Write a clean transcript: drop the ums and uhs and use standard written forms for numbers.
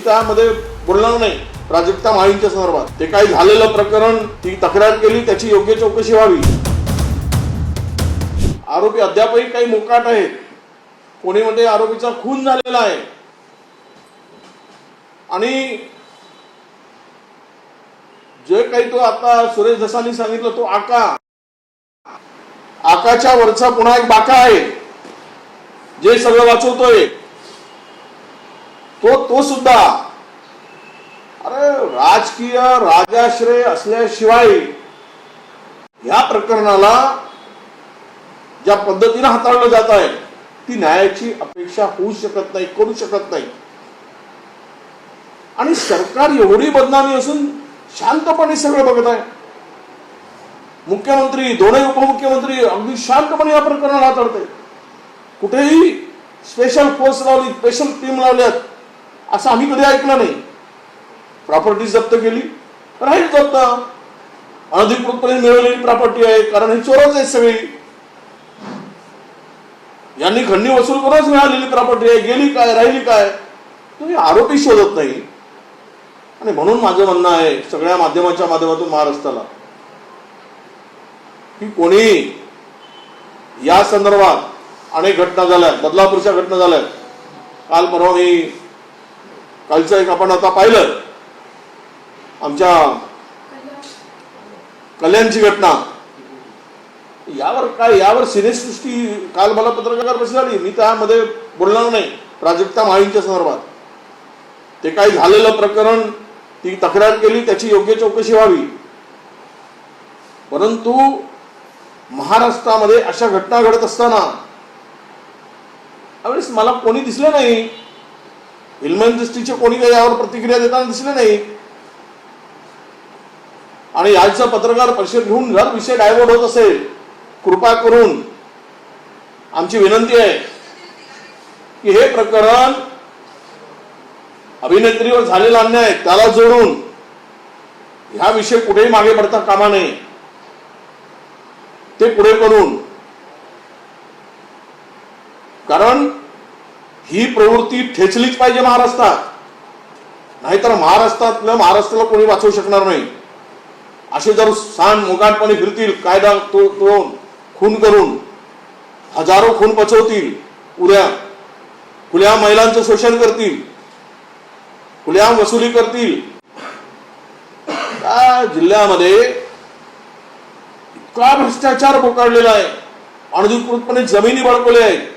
त्यामध्ये बोलणार नाही प्राजक्ता माळींच्या संदर्भात. ते काही झालेलं प्रकरण, ती तक्रार केली, त्याची योग्य चौकशी व्हावी. आरोपी अद्यापही काही मोकाट आहेत. पुणे मध्ये आरोपीचा खून झालेला आहे आणि जे काही तो आता सुरेश धसांनी सांगितलं, तो आकाच्या वरचा पुन्हा एक बाका आहे जे सगळं वाचवतोय. तो सुद्धा अरे राजकीय राजाश्रय असल्याशिवाय या प्रकरणाला ज्या पद्धतीने हाताळलं जात आहे ती न्यायाची अपेक्षा होऊ शकत नाही, करू शकत नाही. आणि सरकार एवढी बदनामी असून शांतपणे सगळं बघत आहे. मुख्यमंत्री, दोन्ही उपमुख्यमंत्री अगदी शांतपणे या प्रकरणाला हाताळते. कुठेही स्पेशल फोर्स लावली, स्पेशल टीम लावल्यात असं आम्ही कधी ऐकलं नाही. प्रॉपर्टी जप्त केली, राहील जप्त. अनधिकृतपणे मिळवलेली प्रॉपर्टी आहे, कारण हे चोरच आहेत सगळी. यांनी खंडणी वसूल करूनच मिळालेली प्रॉपर्टी आहे, गेली काय, राहिली काय, तुम्ही आरोपी शोधत नाही. आणि म्हणून माझं म्हणणं आहे सगळ्या माध्यमाच्या माध्यमातून महाराष्ट्राला की कोणी या संदर्भात अनेक घटना झाल्या, बदलापूरच्या घटना झाल्या. काल परवा मी कालचं एक आपण आता पाहिलं, आमच्या कल्याणची घटना. यावर सिनेसृष्टी काल मला पत्रकार परिषद झाली, मी त्यामध्ये बोलणार नाही प्राजक्ता माळींच्या संदर्भात. ते काही झालेलं प्रकरण, ती तक्रार केली, त्याची योग्य चौकशी व्हावी. परंतु महाराष्ट्रामध्ये अशा घटना घडत असताना त्यावेळेस मला कोणी दिसलं नाही, फिल्म दृष्टीचे कोणी काही यावर प्रतिक्रिया देताना दिसले नाही. आणि याचं पत्रकार परिषद घेऊन जर विषय डायव्हर्ट होत असेल, कृपा करून आमची विनंती आहे की हे प्रकरण अभिनेत्रीवर झालेला अन्याय त्याला जोडून ह्या विषय कुठेही मागे पडता कामा नये. ते पुढे करून, कारण ही प्रवृत्ती ठेचलीच पाहिजे महाराष्ट्रात, नाहीतर महाराष्ट्राला कोणी वाचवू शकणार नाही. असे जर सांड मोकाटपणे फिरतील, कायदा तोडून खून करून हजारो खून पचवतील, उद्या खुल्या महिलांचं शोषण करतील, खुल्या वसुली करतील. त्या जिल्ह्यामध्ये इतका भ्रष्टाचार बोकाळलेला आहे, अनधिकृतपणे जमिनी बळकवल्या आहेत.